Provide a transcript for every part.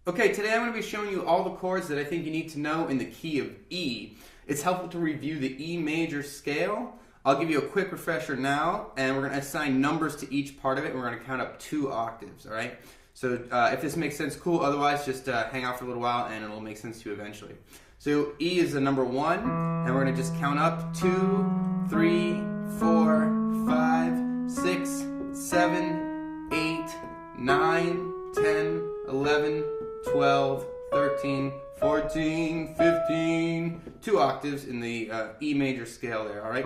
Okay, today I'm going to be showing you all the chords that I think you need to know in the key of E. It's helpful to review the E major scale. I'll give you a quick refresher now, and we're going to assign numbers to each part of it, and we're going to count up 2 octaves, alright? So if this makes sense, cool. Otherwise, just hang out for a little while, and it'll make sense to you eventually. So E is the number 1, and we're going to just count up 2, 3, 4, 5, 6, 7, 8, 9, 10, 11, 12, 13, 14, 15, 2 octaves in the E major scale there, alright?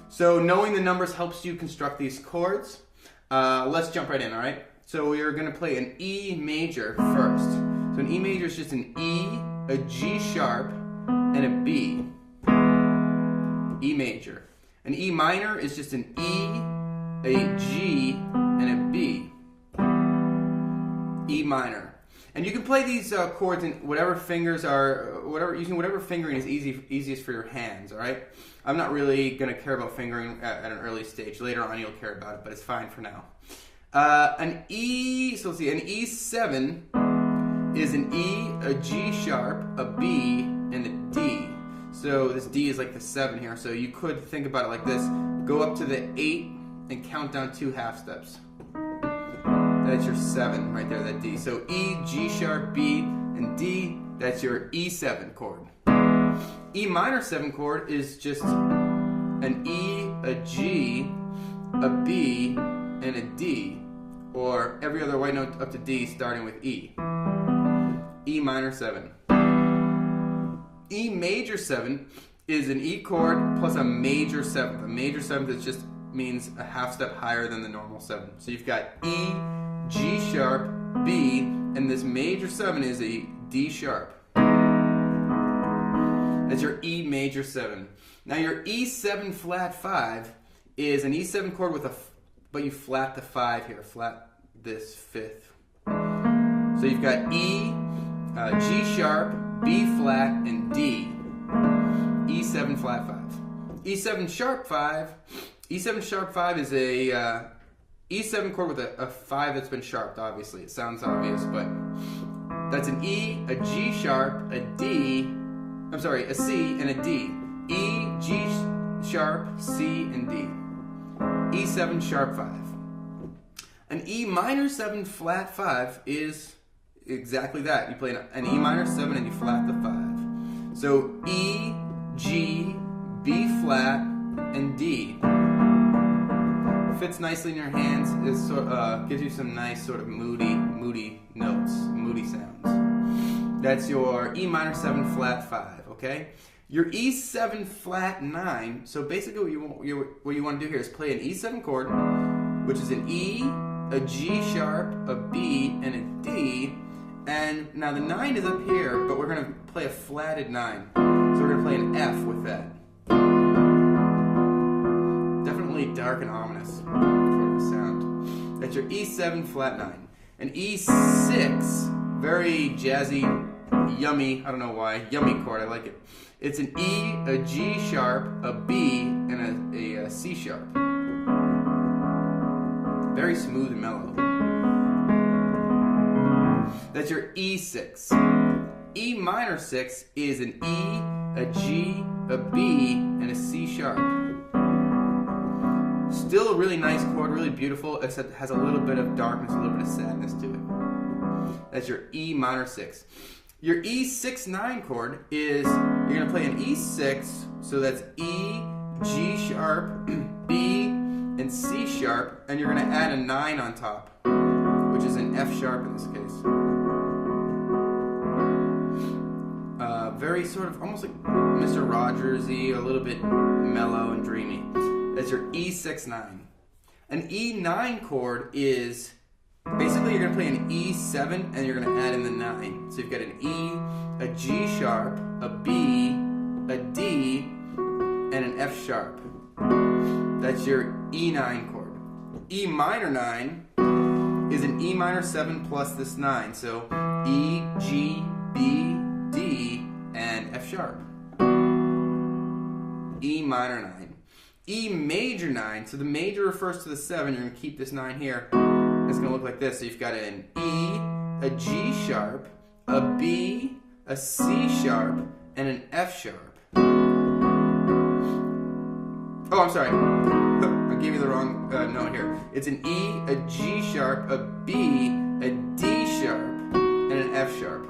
So knowing the numbers helps you construct these chords. Let's jump right in, alright? So we are going to play an E major first. So an E major is just an E, a G sharp, and a B. E major. An E minor is just an E, a G, and a B. E minor. And you can play these chords in whatever fingers are, using whatever fingering is easiest for your hands, alright? I'm not really going to care about fingering at an early stage. Later on you'll care about it, but it's fine for now. An E7 is an E, a G sharp, a B, and a D. So this D is like the 7 here, so you could think about it like this. Go up to the 8 and count down 2 half steps. That's your 7 right there, that D. So E, G sharp, B, and D, that's your E7 chord. E minor 7 chord is just an E, a G, a B, and a D, or every other white note up to D starting with E. E minor 7. E major 7 is an E chord plus a major 7th. A major 7th is just means a half step higher than the normal 7. So you've got E, G sharp, B, and this major 7 is a D sharp. That's your E major 7. Now your E7 flat 5 is an E7 chord with but you flat the 5 here, flat this 5th. So you've got E, G sharp, B flat, and D. E7 flat 5. E7 sharp 5. E7 sharp 5 is a E7 chord with a 5 that's been sharped, obviously. It sounds obvious, but that's an E, a G sharp, a D, a C, and a D. E, G sharp, C, and D. E7 sharp 5. An E minor 7 flat 5 is exactly that. You play an E minor 7 and you flat the 5. So E, G, B flat, and D. Fits nicely in your hands. It gives you some nice sort of moody notes, moody sounds. That's your E minor 7 flat 5, okay? Your E7 flat 9, so basically what you want to do here is play an E7 chord, which is an E, a G sharp, a B, and a D. And now the 9 is up here, but we're going to play a flatted 9. So we're going to play an F with that. Definitely dark and ominous sort of a sound. That's your E7 flat 9. An E6, very jazzy, yummy, I don't know why, yummy chord, I like it. It's an E, a G sharp, a B, and a C sharp. Very smooth and mellow. That's your E6. E minor 6 is an E, a G, a B, and a C sharp. Still a really nice chord, really beautiful, except it has a little bit of darkness, a little bit of sadness to it. That's your E minor 6. Your E6-9 chord is, you're going to play an E6, so that's E, G sharp, B, and C sharp, and you're going to add a 9 on top, which is an F sharp in this case. Very sort of, almost like Mr. Rogers-y, a little bit mellow and dreamy. That's your E6-9. An E9 chord is, basically you're going to play an E7 and you're going to add in the 9. So you've got an E, a G sharp, a B, a D, and an F sharp. That's your E9 chord. E minor 9 is an E minor 7 plus this 9. So E, G, B, D, and F sharp. E minor 9. E major 9, so the major refers to the 7, you're going to keep this 9 here. It's going to look like this. So you've got an E, a G sharp, a B, a C sharp, and an F sharp. Oh, I'm sorry. I gave you the wrong note here. It's an E, a G sharp, a B, a D sharp, and an F sharp.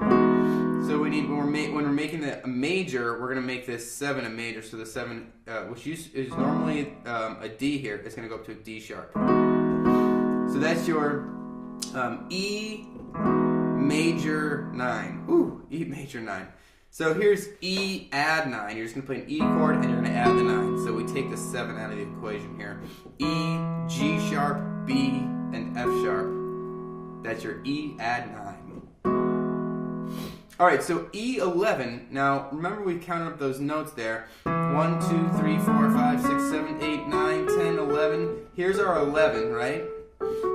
So we need, when we're making a major, we're going to make this 7 a major. So the 7, which is normally a D here, is going to go up to a D sharp. So that's your E major 9. Ooh, E major 9. So here's E add 9. You're just going to play an E chord and you're going to add the 9. So we take the 7 out of the equation here. E, G sharp, B, and F sharp. That's your E add 9. Alright, so E11. Now, remember we counted up those notes there. 1, 2, 3, 4, 5, 6, 7, 8, 9, 10, 11. Here's our 11, right?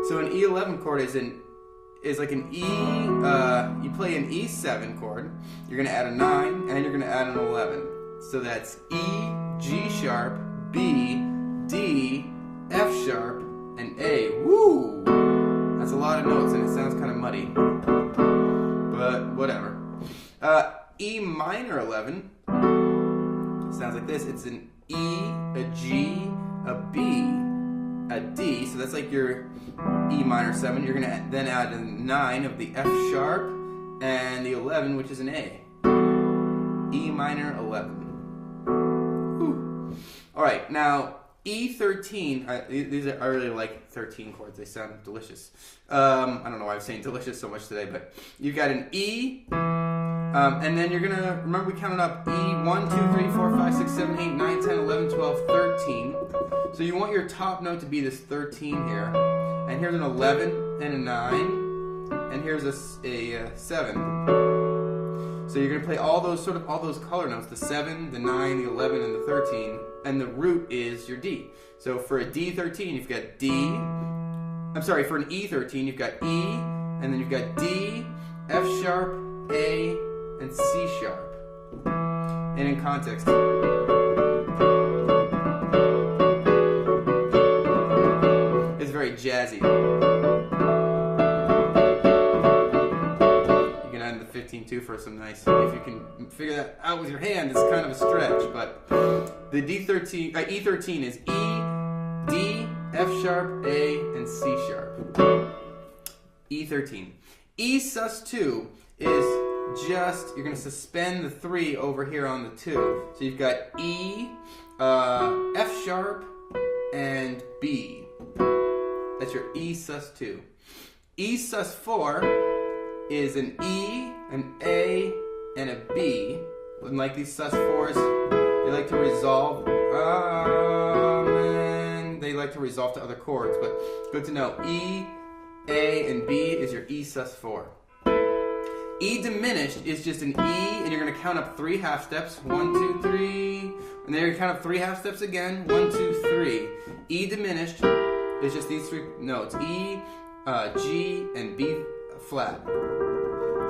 So an E11 chord is like an E, you play an E7 chord, you're going to add a 9, and then you're going to add an 11. So that's E, G sharp, B, D, F sharp, and A. Woo! That's a lot of notes, and it sounds kind of muddy. But whatever. E minor 11 sounds like this. It's an E, a G, a B, a D, so that's like your E minor 7. You're going to then add a 9 of the F sharp and the 11, which is an A. E minor 11. Whew. All right, now E13. I really like 13 chords. They sound delicious. I don't know why I'm saying delicious so much today, but you've got an E, and then you're going to, remember we counted up E 1, 2, 3, 4, 5, 6, 7, 8, 9, 10, 11, 12, 13. So you want your top note to be this 13 here. And here's an 11 and a 9. And here's a 7. So you're going to play all those color notes, the 7, the 9, the 11, and the 13. And the root is your D. So for a D13, you've got D. I'm sorry, for an E13, you've got E. And then you've got D, F sharp, A, and C sharp. And in context. Jazzy. You can add the 15 too for some nice. If you can figure that out with your hand, it's kind of a stretch. But the E13 is E, D, F sharp, A, and C sharp. E13. E sus2 is just, you're going to suspend the 3 over here on the 2. So you've got E, F sharp, and B. That's your E sus2. E sus4 is an E, an A, and a B. And like these sus4s, they like to resolve. They like to resolve to other chords, but good to know. E, A, and B is your E sus4. E diminished is just an E, and you're going to count up 3 half steps. 1, 2, 3. And then you're going to count up 3 half steps again. 1, 2, 3. E diminished. It's just these 3 notes, E, G, and B flat.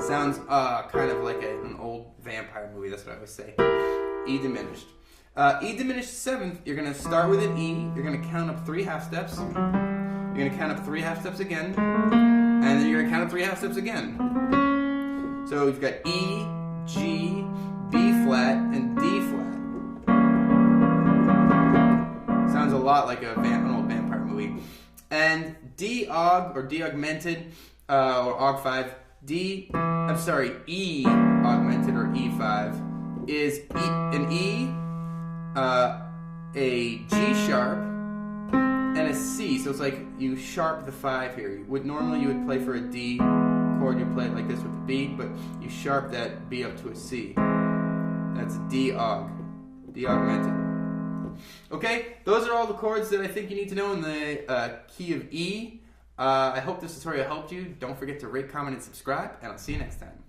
Sounds kind of like an old vampire movie, that's what I always say. E diminished. E diminished 7th, you're going to start with an E, you're going to count up 3 half steps, you're going to count up 3 half steps again, and then you're going to count up 3 half steps again. So you've got E, G, B flat, and D flat. Sounds a lot like an old vampire movie. And D aug, or D augmented, or aug5, E augmented, or E5, is an E, a G sharp, and a C. So it's like you sharp the 5 here. Normally you would play for a D chord, you play it like this with the B, but you sharp that B up to a C. That's D aug, D augmented. Okay, those are all the chords that I think you need to know in the key of E. I hope this tutorial helped you. Don't forget to rate, comment, and subscribe, and I'll see you next time.